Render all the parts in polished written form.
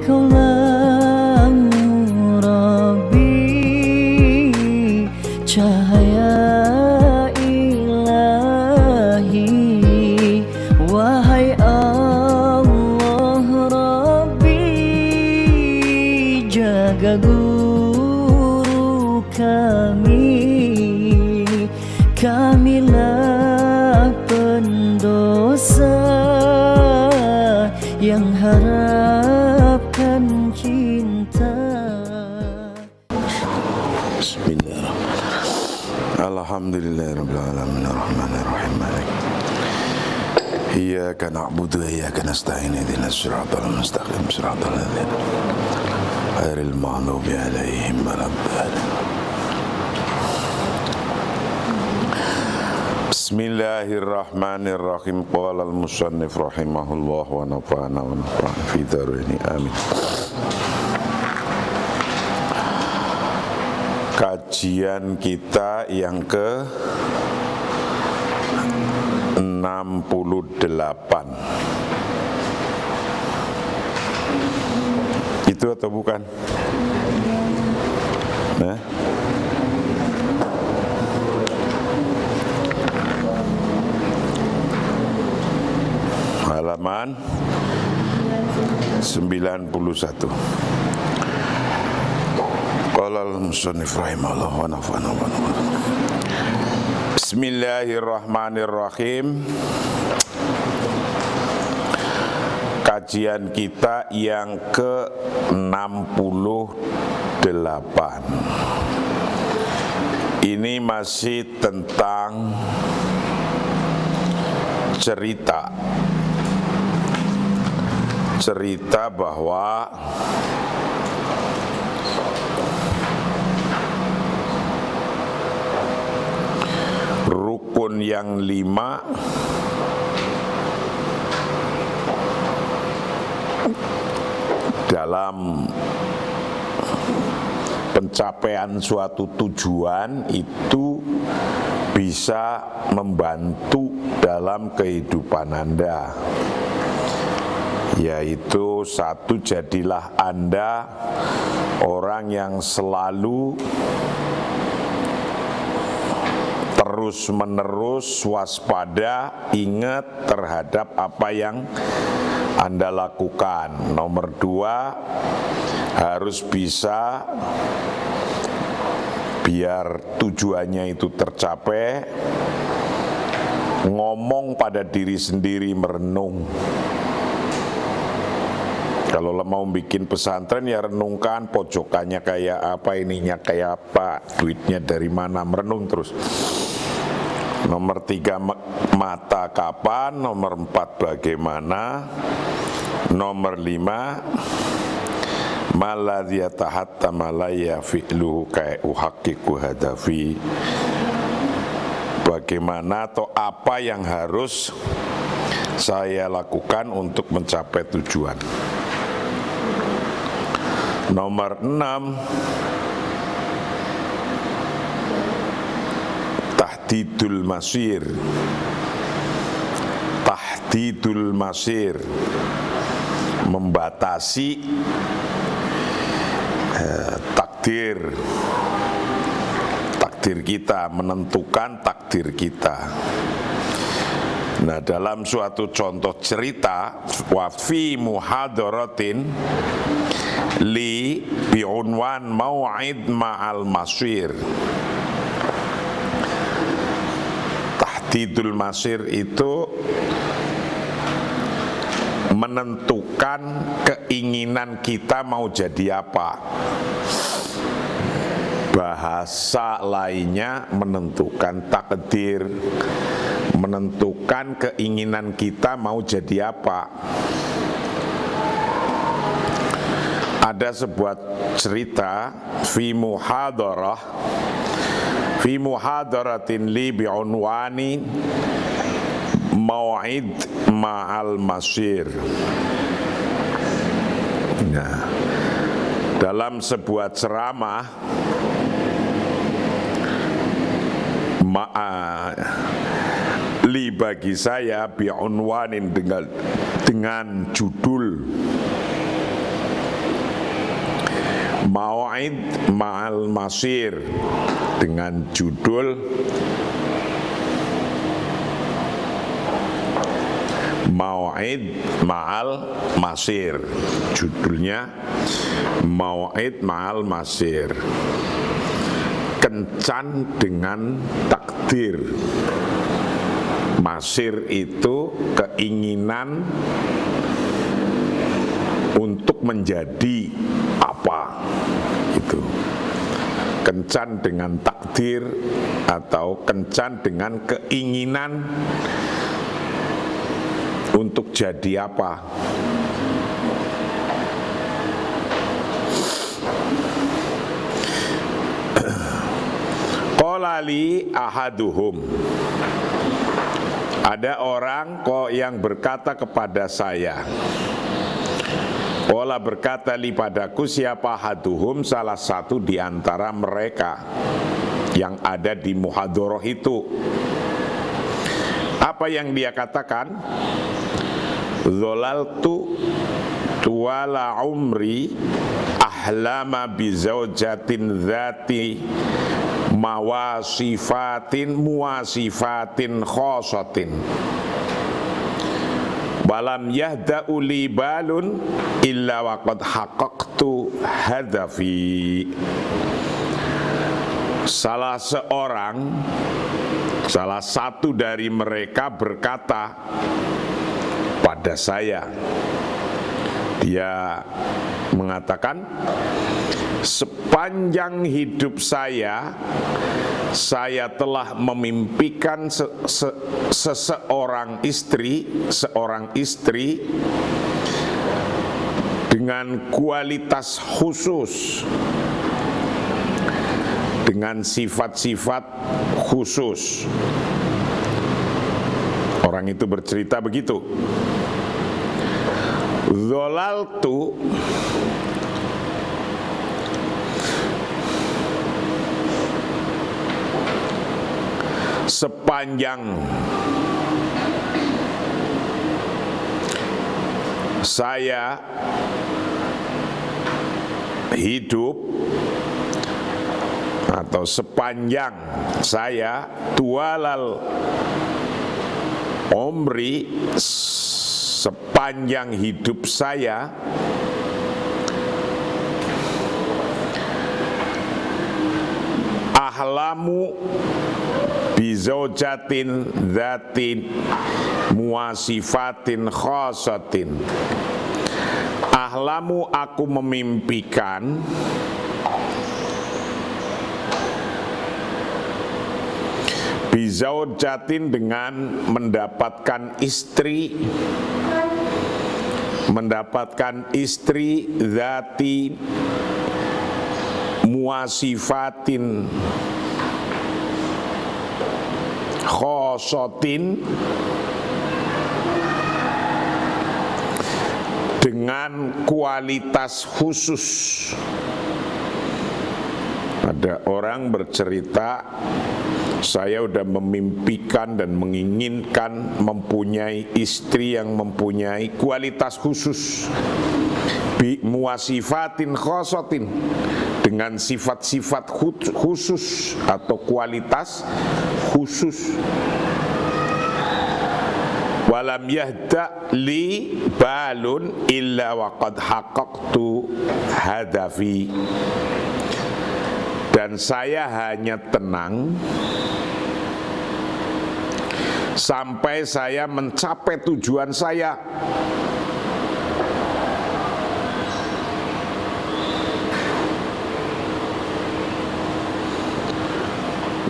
Kaulah Rabbi, cahaya ilahi. Wahai Allah Rabbi, jaga guru kamilah pendosa yang harapkan cinta. Bismillahirrahmanirrahim. Alhamdulillahirabbil alamin arrahmanir rahim maliki. Iyyaka na'budu wa iyyaka nasta'in ihdinas siratal mustaqim siratal ladzina ghairil maghdubi 'alaihim waladdallin. Bismillahirrahmanirrahim. Qala al-musannif rahimahullah wa nafa'ana wa nafa'ana fi dzarani amin. Kajian kita yang ke 68. Itu atau bukan? Nah, halaman 91. Qala al-musannif rahimahullah wa nafa'ana wa nafa'ana. Bismillahirrahmanirrahim. Kajian kita yang ke-68. Ini masih tentang cerita bahwa rukun yang 5 dalam pencapaian suatu tujuan itu bisa membantu dalam kehidupan Anda, yaitu satu, jadilah Anda orang yang selalu terus-menerus waspada, ingat terhadap apa yang Anda lakukan. Nomor 2, harus bisa, biar tujuannya itu tercapai, ngomong pada diri sendiri, merenung. Kalau mau bikin pesantren ya renungkan, pojokannya kayak apa, ininya kayak apa, duitnya dari mana, merenung terus. Nomor 3, mata kapan. Nomor 4, bagaimana. Nomor 5, maladhi yatahatta malaya fi'luhu kayak uhaqqiqu hadafi. Bagaimana atau apa yang harus saya lakukan untuk mencapai tujuan. Nomor 6, tahdidul masir. Tahdidul masir, membatasi takdir kita, menentukan takdir kita. Nah, dalam suatu contoh cerita, wa fi muhadaratin li bi'unwan mau'id ma'al masir. Tahdidul masir itu menentukan keinginan kita mau jadi apa. Bahasa lainnya menentukan takdir, menentukan keinginan kita mau jadi apa. Ada sebuah cerita fi muhadaratin li bi'unwani mau'id ma'al masir. Nah, dalam sebuah ceramah li bagi saya bi'unwanin dengan judul Mau'id ma'al masir, dengan judul Mau'id ma'al masir. Judulnya Mau'id ma'al masir, kencan dengan takdir. Masir itu keinginan untuk menjadi apa, itu kencan dengan takdir atau kencan dengan keinginan untuk jadi apa. Qala li ahaduhum, ada orang kok yang berkata kepada saya, Qala berkata li padaku, siapa ahaduhum, salah satu di antara mereka yang ada di muhadharah itu. Apa yang dia katakan? Zolaltu tuwala umri ahlama bizaujatin dzati mawasifatin muwasifatin khosatin walam yahda'u li balun illa waqad haqqaqtu hadafi. Salah satu dari mereka berkata pada saya, dia mengatakan, sepanjang hidup saya telah memimpikan seorang istri dengan kualitas khusus, dengan sifat-sifat khusus. Orang itu bercerita begitu. Zolaltu, sepanjang saya hidup atau sepanjang saya tualal umri, sepanjang hidup saya ahlamu bizaujatin dzatin muwasifatin khosatin. Ahlamu, aku memimpikan bizaujatin, dengan mendapatkan istri dzati muwasifatin khosatin, dengan kualitas khusus. Ada orang bercerita, saya udah memimpikan dan menginginkan mempunyai istri yang mempunyai kualitas khusus, bi muwasifatin khosatin, dengan sifat-sifat khusus atau kualitas khusus. Walam yahda li balun illa waqad haqqaqtu hadafi, dan saya hanya tenang sampai saya mencapai tujuan saya.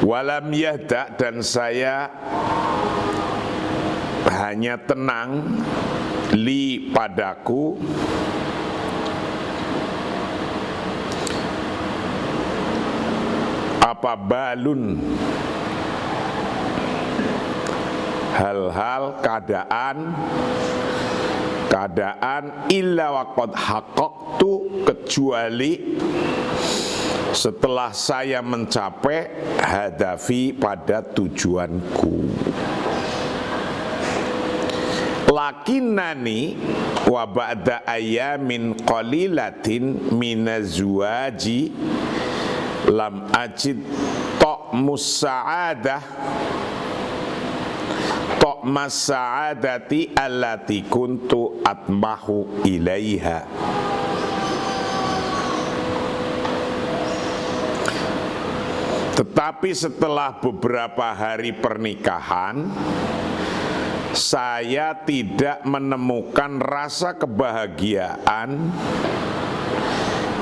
Walam yahda, dan saya hanya tenang li padaku apa balun, hal-hal keadaan illa waqad haqqaqtu, kecuali setelah saya mencapai hadafi, pada tujuanku. Lakinnani, wa ba'da ayamin qalilatin minazwaji lam ajid ta'mus sa'adah ta'mas sa'adati allati kuntu atmahu ilaiha. Tetapi setelah beberapa hari pernikahan, saya tidak menemukan rasa kebahagiaan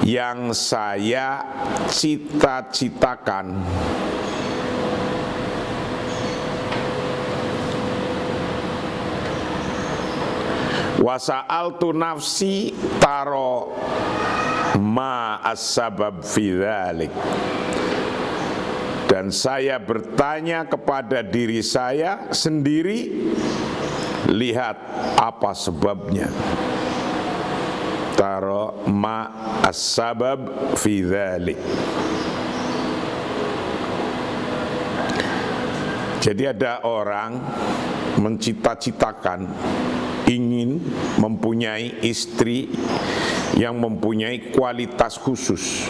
yang saya cita-citakan. Wa sa'altu nafsi taro ma as-sabab fi dzalik. Dan saya bertanya kepada diri saya sendiri, lihat apa sebabnya. Taro ma as-sabab fi dzalik. Jadi ada orang mencita-citakan ingin mempunyai istri yang mempunyai kualitas khusus.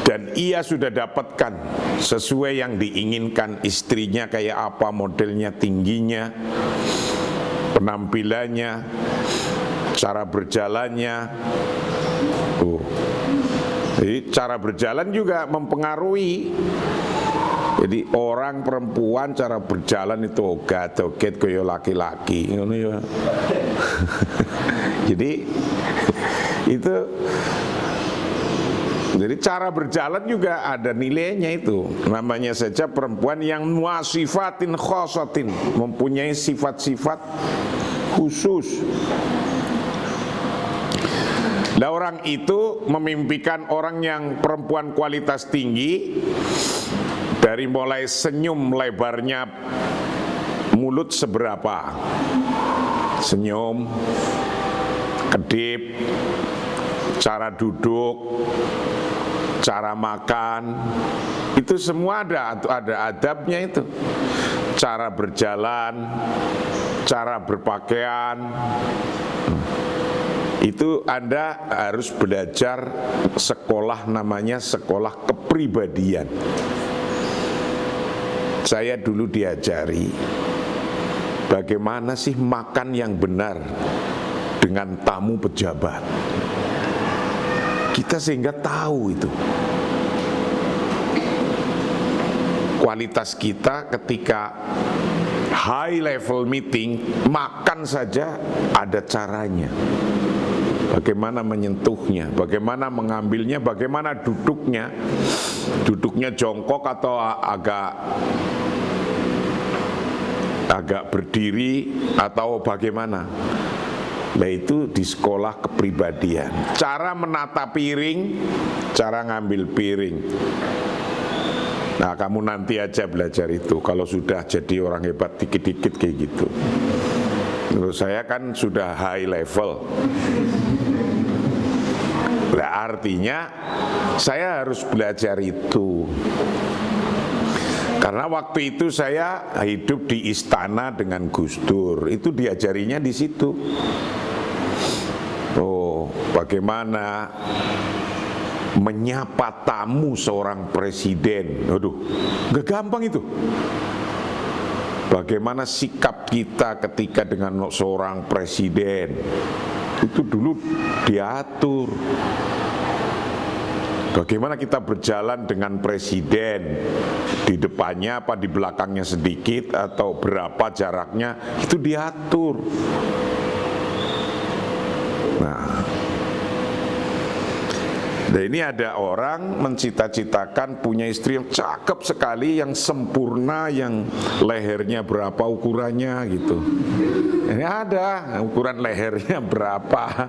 Dan ia sudah dapatkan sesuai yang diinginkan, istrinya kayak apa, modelnya, tingginya, penampilannya, cara berjalannya. Jadi cara berjalan juga mempengaruhi. Jadi orang perempuan cara berjalan itu ogat-oget kaya laki-laki. Jadi itu. Jadi cara berjalan juga ada nilainya itu. Namanya saja perempuan yang wasifatin khosatin, mempunyai sifat-sifat khusus. Nah, orang itu memimpikan orang yang perempuan kualitas tinggi, dari mulai senyum lebarnya mulut seberapa, senyum, kedip, cara duduk, cara makan, itu semua ada adabnya itu. Cara berjalan, cara berpakaian, itu Anda harus belajar sekolah, namanya sekolah kepribadian. Saya dulu diajari bagaimana sih makan yang benar dengan tamu pejabat. Kita sehingga tahu itu kualitas kita ketika high level meeting, makan saja ada caranya. Bagaimana menyentuhnya, bagaimana mengambilnya, bagaimana duduknya. Duduknya jongkok atau agak berdiri atau bagaimana. Nah itu di sekolah kepribadian. Cara menata piring, cara ngambil piring. Nah kamu nanti aja belajar itu. Kalau sudah jadi orang hebat dikit-dikit kayak gitu. Menurut saya kan sudah high level. Nah artinya saya harus belajar itu. Karena waktu itu saya hidup di istana dengan Gus Dur. Itu diajarinya di situ. Bagaimana menyapa tamu seorang presiden. Aduh, gak gampang itu. Bagaimana sikap kita ketika dengan seorang presiden. Itu dulu diatur. Bagaimana kita berjalan dengan presiden, di depannya apa di belakangnya sedikit atau berapa jaraknya, itu diatur. Nah ini ada orang mencita-citakan punya istri yang cakep sekali, yang sempurna, yang lehernya berapa ukurannya gitu. Ini ada ukuran lehernya berapa,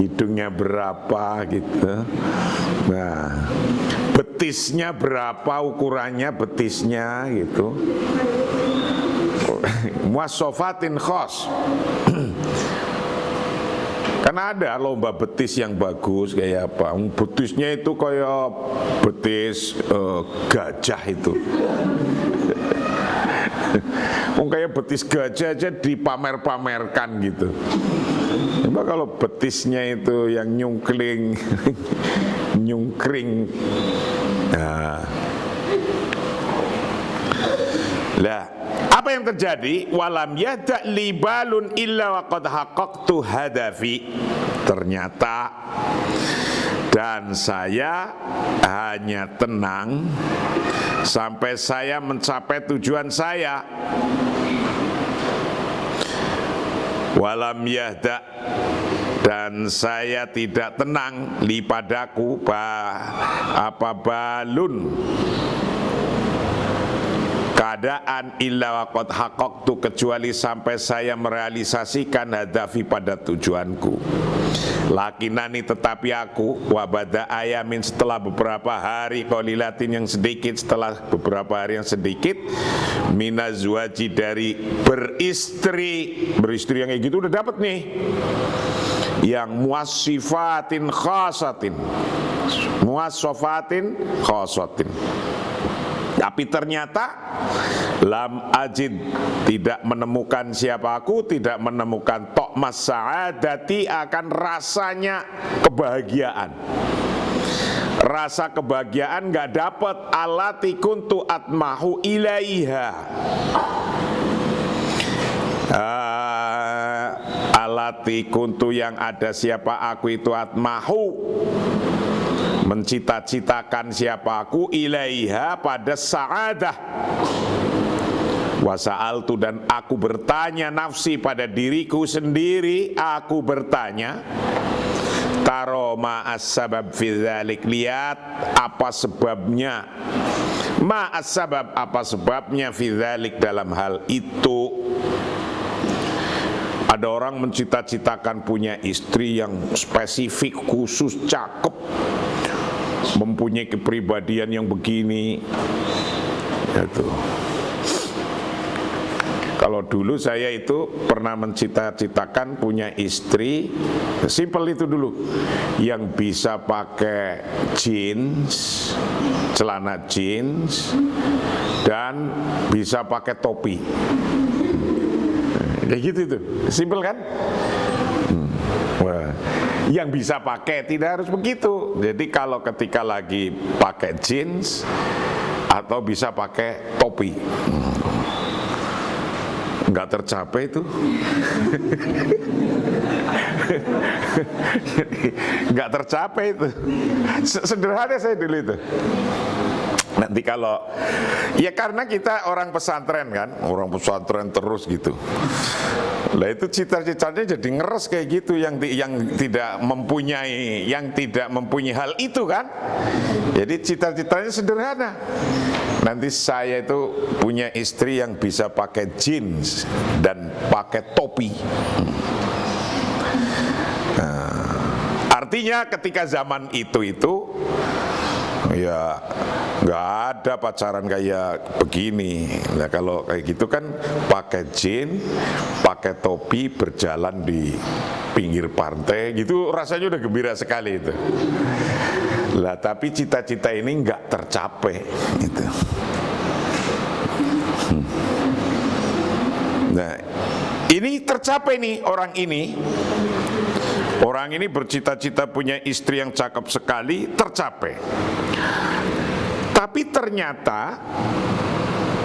hidungnya berapa gitu. Nah betisnya berapa ukurannya betisnya gitu. Muasofatin khos. Karena ada lomba betis yang bagus kayak apa? Betisnya itu kayak betis gajah itu. Kayak betis gajah aja dipamer-pamerkan gitu. Coba kalau betisnya itu yang nyungkling, nyungkring. Nah. Lah, apa yang terjadi? Walam yada libalun illa waqad haqqaqtu hadafi. Ternyata dan saya hanya tenang sampai saya mencapai tujuan saya. Walam yahda, dan saya tidak tenang li padaku balun keadaan illa waqad haqqaqtu, kecuali sampai saya merealisasikan hadafi pada tujuanku. Lakinani, tetapi aku wabada ayamin, setelah beberapa hari qalilatin yang sedikit, setelah beberapa hari yang sedikit, minazwaji, dari beristri yang kayak gitu udah dapat nih, yang muwasifatin khasatin, tapi ternyata lam ajid, tidak menemukan siapa aku, tidak menemukan tokmas sa'adati, akan rasanya kebahagiaan. Rasa kebahagiaan gak dapat, alati kuntu atmahu ilaiha, alati kuntu, yang ada siapa aku itu, atmahu, mencita-citakan siapa aku, ilaiha, pada sa'adah. Wasa'altu, dan aku bertanya nafsi, pada diriku sendiri aku bertanya, taro ma'as sabab fi dzalik, lihat apa sebabnya, ma'as sabab, apa sebabnya, fi dzalik, dalam hal itu. Ada orang mencita-citakan punya istri yang spesifik, khusus, cakep, mempunyai kepribadian yang begini. Itu. Kalau dulu saya itu pernah mencita-citakan punya istri, simpel itu dulu, yang bisa pakai jeans, celana jeans, dan bisa pakai topi. Kayak gitu itu, simpel kan? Wah, yang bisa pakai, tidak harus begitu. Jadi kalau ketika lagi pakai jeans atau bisa pakai topi, nggak tercapai itu. Nggak tercapai itu. Sederhana saya dulu itu. Nanti kalau, ya karena kita orang pesantren kan, orang pesantren terus gitu. Lah itu cita-citanya jadi ngeres kayak gitu, yang tidak mempunyai hal itu kan. Jadi cita-citanya sederhana. Nanti saya itu punya istri yang bisa pakai jeans dan pakai topi. Nah, artinya ketika zaman itu ya nggak ada pacaran kayak begini. Nah kalau kayak gitu kan pakai jeans, pakai topi, berjalan di pinggir pantai gitu, rasanya udah gembira sekali itu. Lah tapi cita-cita ini nggak tercapai gitu. Nah ini tercapai nih orang ini. Orang ini bercita-cita punya istri yang cakep sekali, tercapai. Tapi ternyata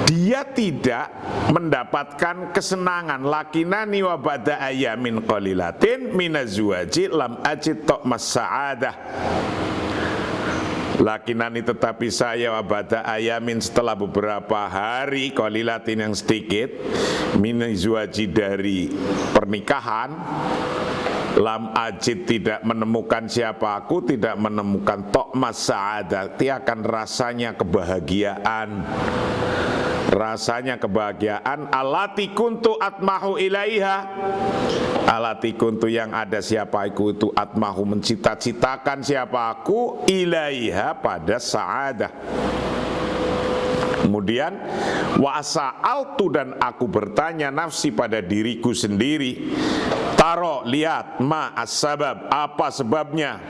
dia tidak mendapatkan kesenangan. Lakinani wa ba'da ayamin qalilatin minazwaji lam ajid tokmas sa'adah. Lakinani, tetapi saya wabada ayamin, setelah beberapa hari qalilatin yang sedikit, minazwaji, dari pernikahan, lam ajid, tidak menemukan siapa aku, tidak menemukan tokmas sa'adati, akan rasanya kebahagiaan. Rasanya kebahagiaan, alati kuntu atmahu ilaiha, alati kuntu, yang ada siapa aku itu, atmahu, mencita-citakan siapa aku, ilaiha, pada sa'adah. Kemudian wasa'altu, dan aku bertanya nafsi, pada diriku sendiri, taro, lihat, ma as-sabab, apa sebabnya,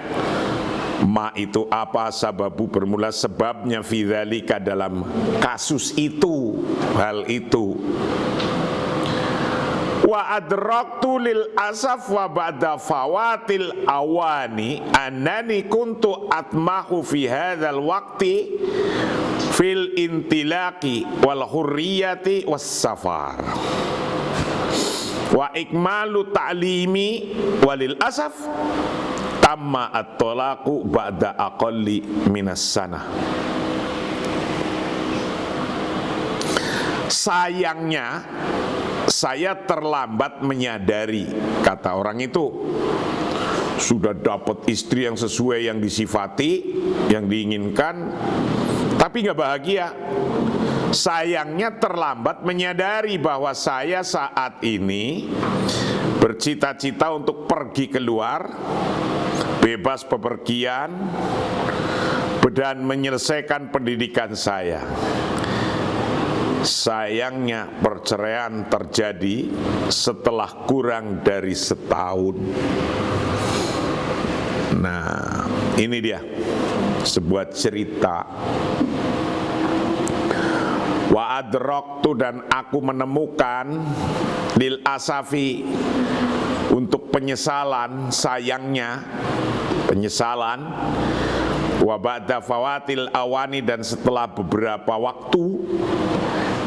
Ma itu apa, sababu bermula sebabnya, fi dzalika dalam kasus itu, hal itu. Wa adraktu lil asaf wa ba'da fawatil awani annani kuntu atmahu fi hadzal waqti fil intilaqi wal hurriyati was safar wa ikmalu ta'limi walil asaf tamma at-talaqu ba'da aqalli minas sanah. Sayangnya saya terlambat menyadari, kata orang itu, sudah dapat istri yang sesuai yang disifati, yang diinginkan, tapi nggak bahagia. Sayangnya terlambat menyadari bahwa saya saat ini bercita-cita untuk pergi keluar, bebas bepergian, dan menyelesaikan pendidikan saya. Sayangnya perceraian terjadi setelah kurang dari setahun. Nah, ini dia sebuah cerita. Wa adraktu, dan aku menemukan, lil asafi, untuk penyesalan, sayangnya penyesalan, wa ba'da fawatil awani, dan setelah beberapa waktu,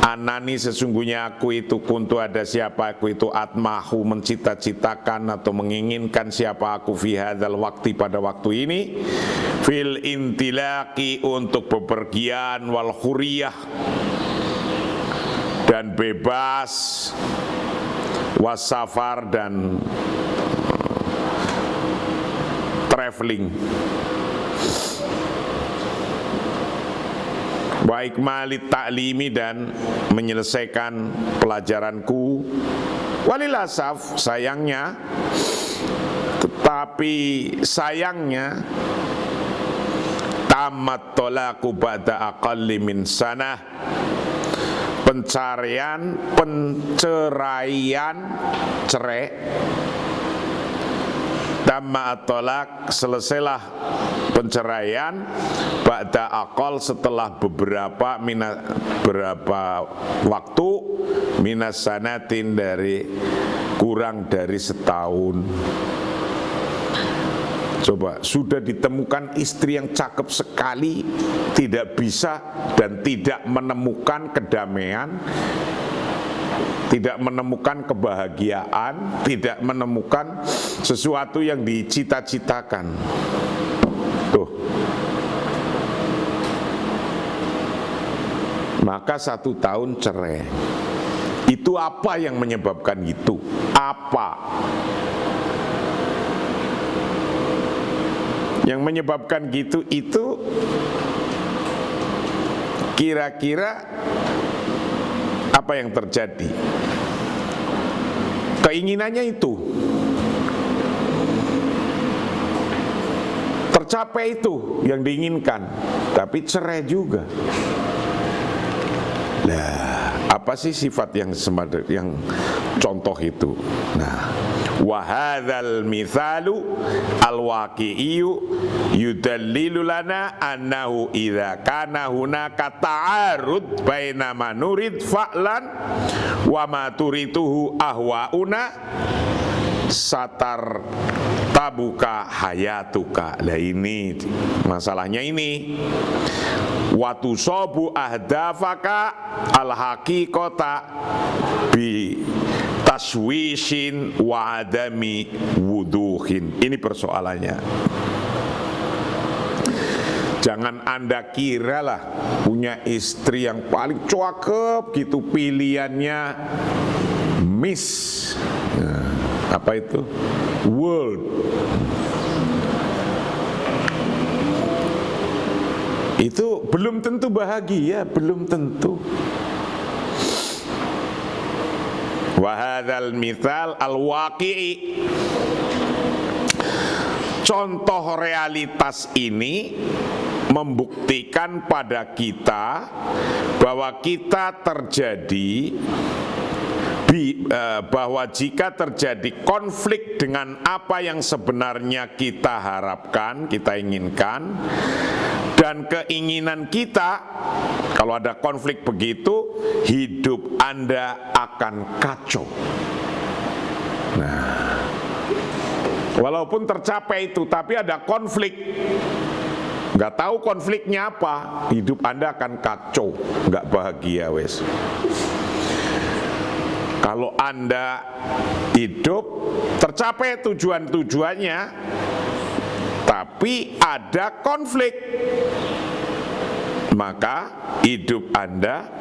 anani, sesungguhnya aku itu, kuntu, ada siapa aku itu, atmahu, mencita-citakan atau menginginkan siapa aku, fi hadzal waqti, pada waktu ini, fil intilaqi, untuk bepergian, wal huriyah, dan bebas, wasafar, dan traveling, wa ikmali ta'limi, dan menyelesaikan pelajaranku, walilasaf, sayangnya, tetapi sayangnya, tamat tolaku ba'da aqalli min sanah, penceraian, cerai, tamma tolak, selesailah penceraian, ba'da aqal, setelah beberapa waktu, minas sanatin, dari kurang dari setahun. Coba, sudah ditemukan istri yang cakep sekali, tidak bisa dan tidak menemukan kedamaian, tidak menemukan kebahagiaan, tidak menemukan sesuatu yang dicita-citakan. Tuh. Maka 1 tahun cerai. Itu apa yang menyebabkan itu? Apa? Yang menyebabkan gitu itu kira-kira apa yang terjadi? Keinginannya itu tercapai, itu yang diinginkan, tapi cerai juga. Nah, apa sih sifat yang contoh itu? Nah, wa hadzal mithalu al-waqi'iyyu yudallilu lana annahu idza kana hunaka ta'arud baina ma nurid fa'lan wa ma turituhu ahwauna satar tabuka hayatuka. Lah ini masalahnya ini. Watu sobu ahdafaka al haqiqata bi taswishin wa adami wuduhin. Ini persoalannya. Jangan Anda kira lah punya istri yang paling cakep gitu, pilihannya Miss apa itu? World. Itu belum tentu bahagia, belum tentu. Wa hadzal mithal al-waqi'i, contoh realitas ini membuktikan pada kita bahwa kita terjadi bahwa jika terjadi konflik dengan apa yang sebenarnya kita harapkan, kita inginkan, dan keinginan kita, kalau ada konflik begitu, hidup Anda akan kacau. Nah, walaupun tercapai itu, tapi ada konflik, nggak tahu konfliknya apa, hidup Anda akan kacau, nggak bahagia wes. Kalau Anda hidup tercapai tujuan-tujuannya, tapi ada konflik, maka hidup Anda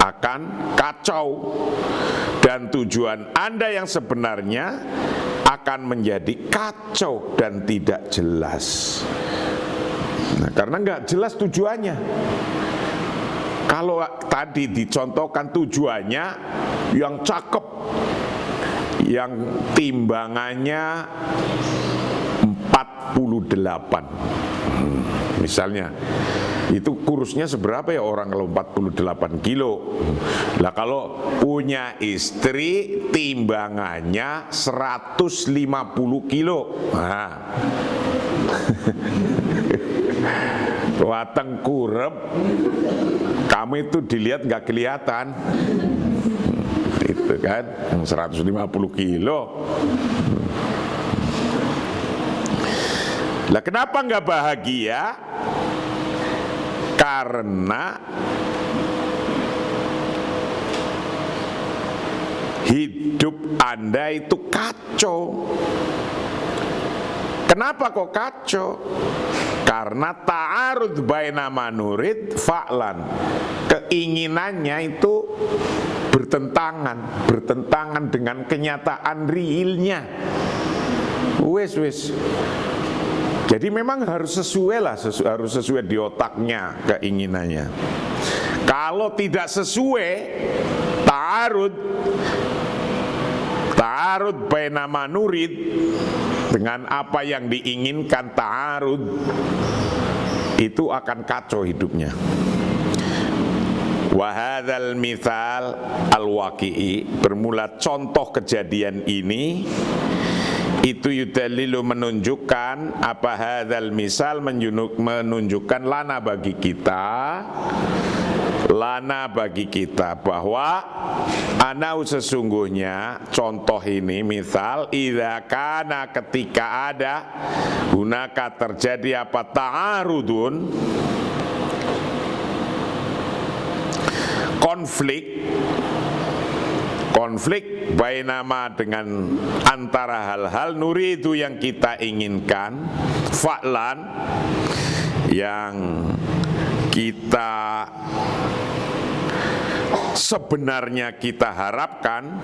akan kacau dan tujuan Anda yang sebenarnya akan menjadi kacau dan tidak jelas. Nah, karena nggak jelas tujuannya. Kalau tadi dicontohkan tujuannya yang cakep, yang timbangannya 48, misalnya, itu kurusnya seberapa ya orang kalau 48 kilo? Lah kalau punya istri timbangannya 150 kilo. Nah. Wateng kurep, kamu itu dilihat nggak kelihatan, itu kan 150 kilo. Lah kenapa nggak bahagia? Karena hidup Anda itu kacau. Kenapa kok kacau? Karena ta'arud baina manurid fa'lan. Keinginannya itu bertentangan dengan kenyataan realnya. Wes. Jadi memang harus sesuai lah, harus sesuai di otaknya keinginannya. Kalau tidak sesuai, ta'arud baina manurid, dengan apa yang diinginkan, ta'arud, itu akan kacau hidupnya. Wa hadzal mithal al-waqi'i, bermula contoh kejadian ini, itu yudalilu menunjukkan, apa hadzal misal, menunjukkan lana bagi kita, bahwa anau sesungguhnya contoh ini, misal, idza kana, ketika ada, hunaka terjadi apa, ta'arudun, konflik bainama, dengan antara hal-hal nuridu yang kita inginkan, fa'lan yang kita sebenarnya kita harapkan,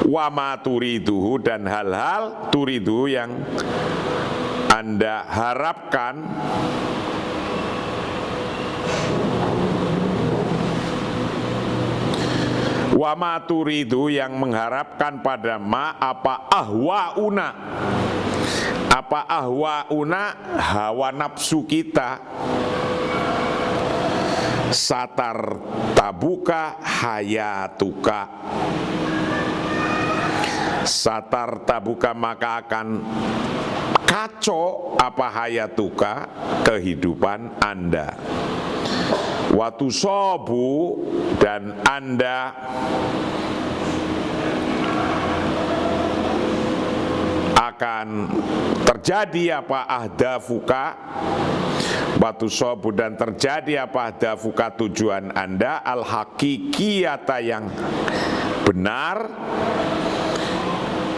wa ma turiduhu, dan hal-hal turidu yang Anda harapkan, wa ma turidu, yang mengharapkan pada ma, apa ahwauna, hawa nafsu kita, satar tabuka hayatuka, satar tabuka, maka akan kacau apa hayatuka, kehidupan Anda, watu sobu, dan Anda akan terjadi apa ahdafuka, watu sobu, dan terjadi apa ahdafuka, tujuan Anda, al-hakikiyata, yang benar,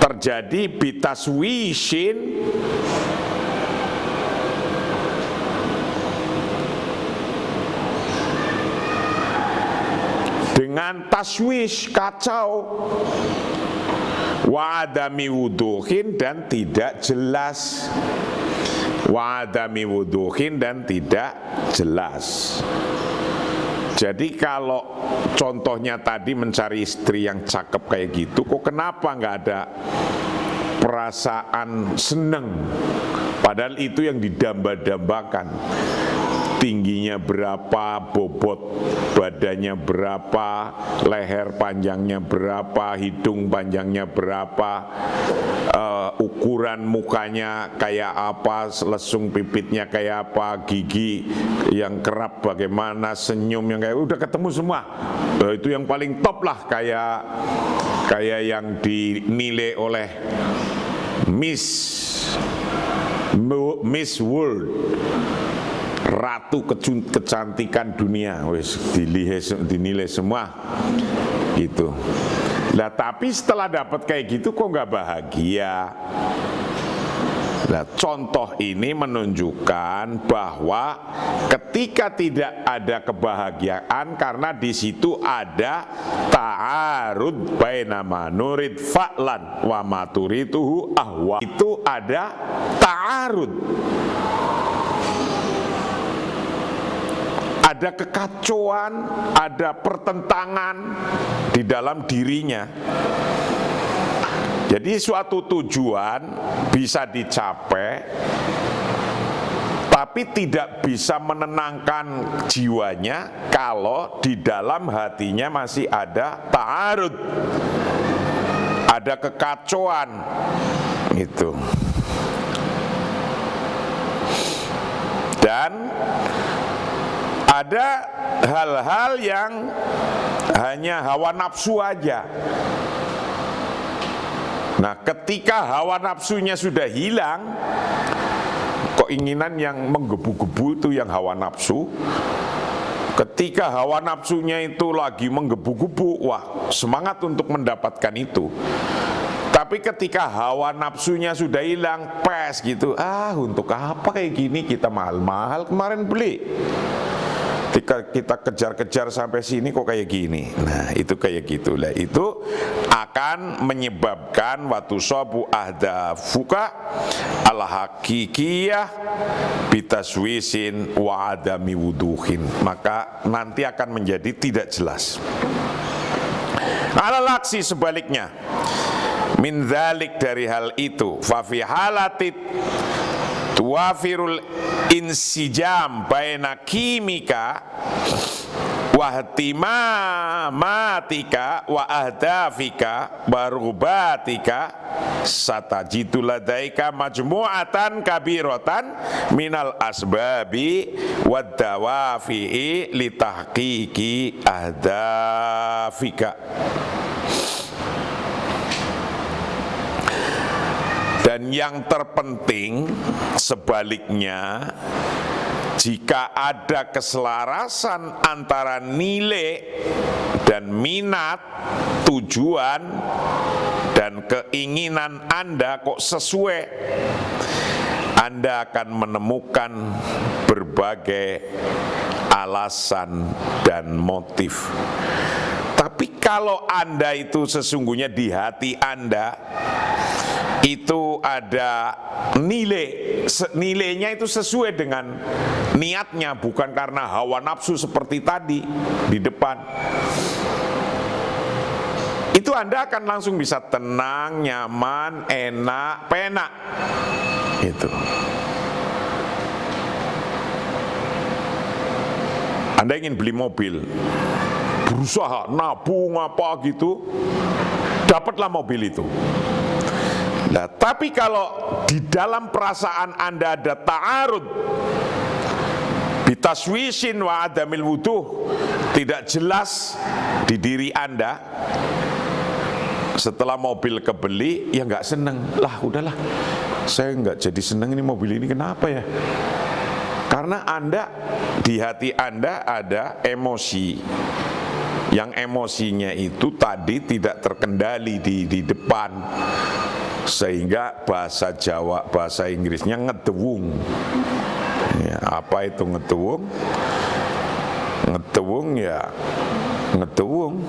terjadi bitaswishin, dengan taswish, kacau, wa adami wuduhin, dan tidak jelas, wa adami wuduhin, dan tidak jelas. Jadi kalau contohnya tadi mencari istri yang cakep kayak gitu, kok kenapa nggak ada perasaan seneng? Padahal itu yang didamba-dambakan. tingginya berapa, bobot badannya berapa, leher panjangnya berapa, hidung panjangnya berapa, ukuran mukanya kayak apa, lesung pipitnya kayak apa, gigi yang kerap bagaimana, senyum yang kayak, udah ketemu semua. Itu yang paling top lah, kayak yang dinilai oleh Miss World, ratu kecantikan dunia, wis dinilai semua gitu. Nah, tapi setelah dapat kayak gitu kok nggak bahagia? Nah, contoh ini menunjukkan bahwa ketika tidak ada kebahagiaan karena di situ ada ta'arud baina ma nurid fa'lan wa ma turituhu ahwa. Itu ada ta'arud. Ada kekacauan, ada pertentangan di dalam dirinya. Jadi suatu tujuan bisa dicapai, tapi tidak bisa menenangkan jiwanya kalau di dalam hatinya masih ada ta'arud, ada kekacauan, gitu. Dan ada hal-hal yang hanya hawa nafsu aja. Nah, ketika hawa nafsunya sudah hilang, keinginan yang menggebu-gebu itu yang hawa nafsu. Ketika hawa nafsunya itu lagi menggebu-gebu, wah, semangat untuk mendapatkan itu. Tapi ketika hawa nafsunya sudah hilang, pes gitu, untuk apa kayak gini, kita mahal-mahal kemarin beli. Ketika kita kejar-kejar sampai sini kok kayak gini. Nah, itu kayak gitulah. Itu akan menyebabkan watu sobu ahdafuka al hakikiyah bitaswisin wa adami wuduhin. Maka nanti akan menjadi tidak jelas. Alal aksi sebaliknya, min dzalik dari hal itu, fa fi halatit tuwafirul insijam baina kimika wa ihtimamatika wa ahdafika wa rubatika satajidu ladaika majmu'atan kabiratan minal asbabi wad dawafi'i litahqiqi ahdafika. Dan yang terpenting sebaliknya, jika ada keselarasan antara nilai dan minat, tujuan dan keinginan Anda kok sesuai, Anda akan menemukan berbagai alasan dan motif. Tapi kalau Anda itu sesungguhnya di hati Anda itu ada nilainya itu sesuai dengan niatnya, bukan karena hawa nafsu seperti tadi di depan, itu Anda akan langsung bisa tenang, nyaman, enak, penak gitu. Anda ingin beli mobil, berusaha nabung apa gitu, dapatlah mobil itu. Nah, tapi kalau di dalam perasaan Anda ada ta'arud bitaswisin wa adamil wuduh, tidak jelas di diri Anda, setelah mobil kebeli ya nggak seneng, lah udahlah saya nggak jadi seneng ini mobil ini, kenapa ya? Karena Anda di hati Anda ada emosi, yang emosinya itu tadi tidak terkendali di depan, sehingga bahasa Jawa, bahasa Inggrisnya ngedewung. Ya, apa itu ngedewung? Ngedewung ya ngedewung.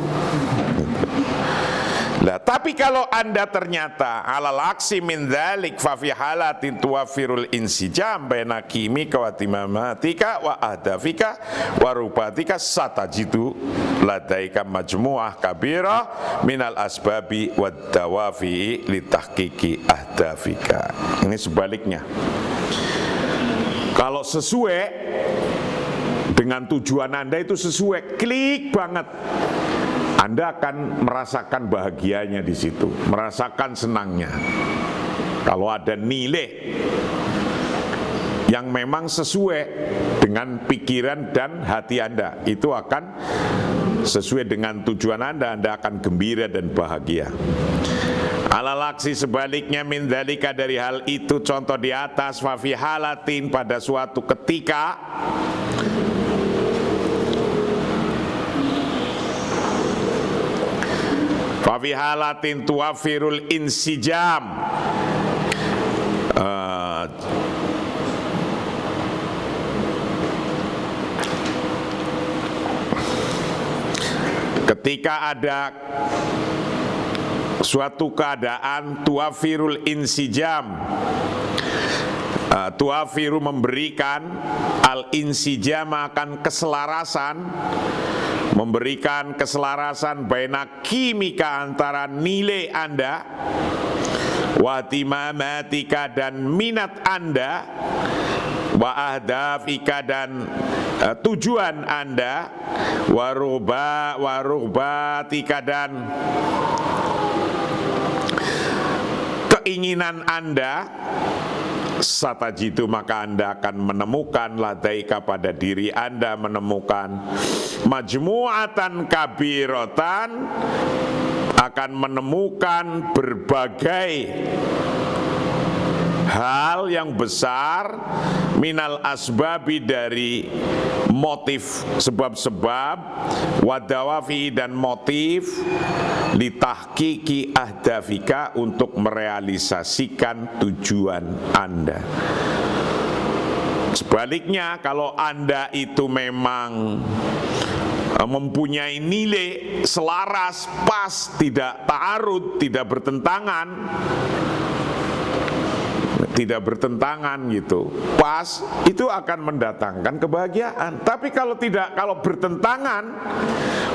Lah, tapi kalau Anda ternyata alal aksi min dzalik fa fi halatin tuwafirul insijam baina kimika wa timamatika wa ahdafika wa rubatika satajidu ladaika majmu'ah kabira minal asbabi wad dawafi litahqiqi ahdafika. Ini sebaliknya. Kalau sesuai dengan tujuan Anda itu sesuai, klik banget, Anda akan merasakan bahagianya di situ, merasakan senangnya. Kalau ada nilai yang memang sesuai dengan pikiran dan hati Anda, itu akan sesuai dengan tujuan Anda akan gembira dan bahagia. Alalaksi sebaliknya min dzalika, dari hal itu contoh di atas, fa fi halatin, pada suatu ketika fa fi halatin tuwafirul insijam, ketika ada suatu keadaan tuafirul insijam, tuafiru memberikan, al insijam akan keselarasan, memberikan keselarasan baina kimika, antara nilai Anda, wa timamatika, dan minat Anda, wa ahdafika, dan tujuan Anda, wa ruhbatika, dan keinginan Anda, satajidu, maka Anda akan menemukan, ladaika, pada diri Anda menemukan, majmu'atan kabiratan, akan menemukan berbagai hal yang besar, minal asbabi, dari motif, sebab-sebab, wadawafi, dan motif, litahqiqi ahdafika, untuk merealisasikan tujuan Anda. Sebaliknya, kalau Anda itu memang mempunyai nilai selaras, pas, tidak ta'arud, tidak bertentangan gitu, pas, itu akan mendatangkan kebahagiaan. Tapi kalau tidak, kalau bertentangan,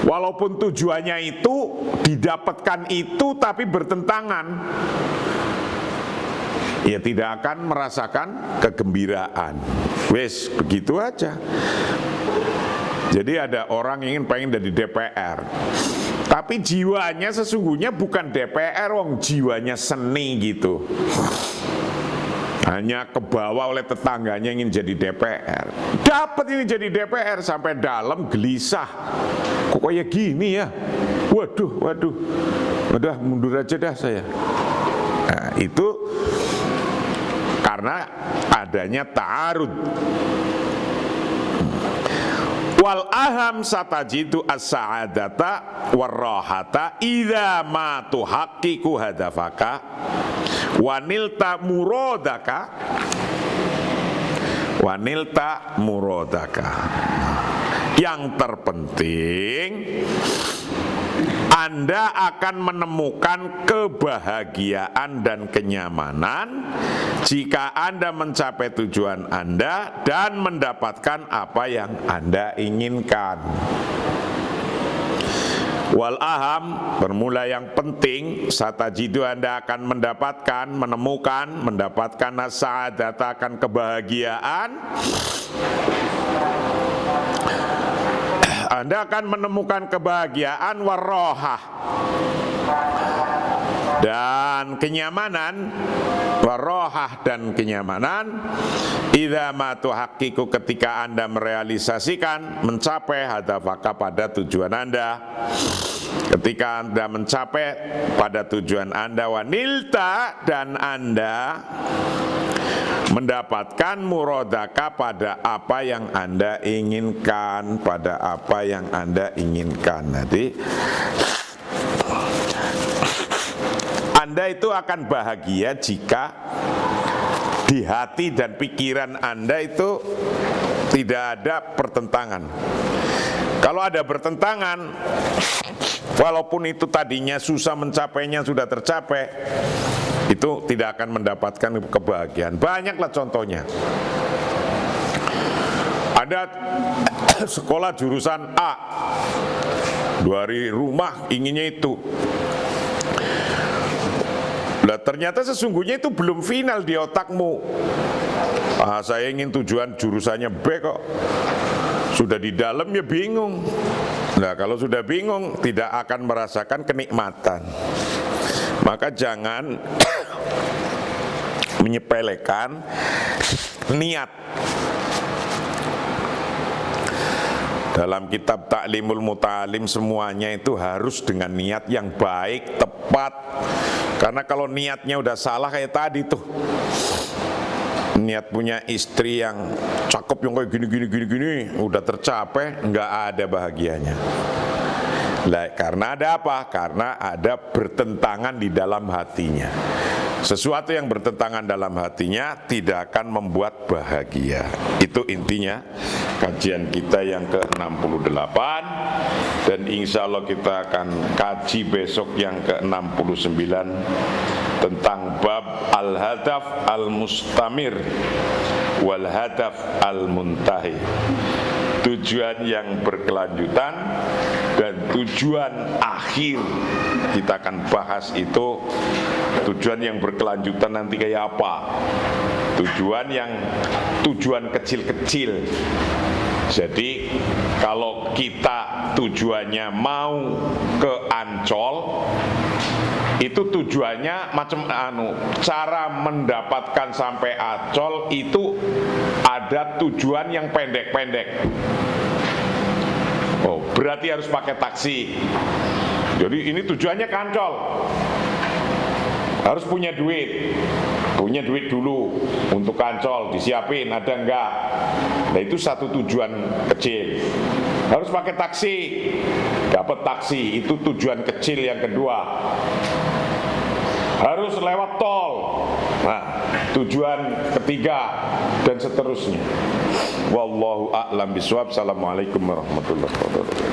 walaupun tujuannya itu didapatkan itu tapi bertentangan, ya tidak akan merasakan kegembiraan. Wes, begitu aja. Jadi ada orang ingin pengen jadi DPR, tapi jiwanya sesungguhnya bukan DPR, wong jiwanya seni gitu. Hanya kebawa oleh tetangganya ingin jadi DPR. Dapat ini jadi DPR, sampai dalam gelisah. Kok kayak gini ya? Waduh, udah mundur aja dah saya. Nah, itu karena adanya ta'arud. Wal aham satajidu as-sa'adata warrahata idza ma tuhaqqiqu hadafaka wanilta murodaka. Yang terpenting, Anda akan menemukan kebahagiaan dan kenyamanan jika Anda mencapai tujuan Anda dan mendapatkan apa yang Anda inginkan. Wal aham, bermula yang penting, satajidu, Anda akan mendapatkan as-sa'adat, akan kebahagiaan. Anda akan menemukan kebahagiaan, warrohah, dan kenyamanan, warrohah, dan kenyamanan, idza ma tuhaqqiqu, ketika Anda merealisasikan, mencapai hadafaka, pada tujuan Anda. Ketika Anda mencapai pada tujuan Anda, wanilta, dan Anda mendapatkan murodaka, pada apa yang Anda inginkan, pada apa yang Anda inginkan. Nanti Anda itu akan bahagia jika di hati dan pikiran Anda itu tidak ada pertentangan. Kalau ada pertentangan, walaupun itu tadinya susah mencapainya, sudah tercapai, itu tidak akan mendapatkan kebahagiaan. Banyaklah contohnya. Ada sekolah jurusan A, dari rumah inginnya itu. Nah, ternyata sesungguhnya itu belum final di otakmu. Saya ingin tujuan jurusannya B kok. Sudah di dalam ya bingung. Nah, kalau sudah bingung tidak akan merasakan kenikmatan. Maka jangan menyepelekan niat. Dalam kitab Ta'limul Muta'alim semuanya itu harus dengan niat yang baik, tepat. Karena kalau niatnya udah salah kayak tadi tuh, niat punya istri yang cakep yang kayak gini, udah tercapai, nggak ada bahagianya. Lah, karena ada apa? Karena ada bertentangan di dalam hatinya. Sesuatu yang bertentangan dalam hatinya tidak akan membuat bahagia. Itu intinya kajian kita yang ke-68. Dan insya Allah kita akan kaji besok yang ke-69 tentang bab al-hadaf al-mustamir wal-hadaf al-muntahi. Tujuan yang berkelanjutan dan tujuan akhir. Kita akan bahas itu. Tujuan yang berkelanjutan nanti kayak apa? Tujuan kecil-kecil. Jadi kalau kita tujuannya mau ke Ancol, itu tujuannya macam cara mendapatkan sampai Ancol itu ada tujuan yang pendek-pendek. Oh, berarti harus pakai taksi. Jadi ini tujuannya ke Ancol. Harus punya duit dulu untuk Ancol, disiapin ada enggak. Nah, itu satu tujuan kecil. Harus pakai taksi, dapat taksi, itu tujuan kecil yang kedua. Harus lewat tol, nah tujuan ketiga, dan seterusnya. Wallahu a'lam bishawab. Assalamualaikum warahmatullahi wabarakatuh.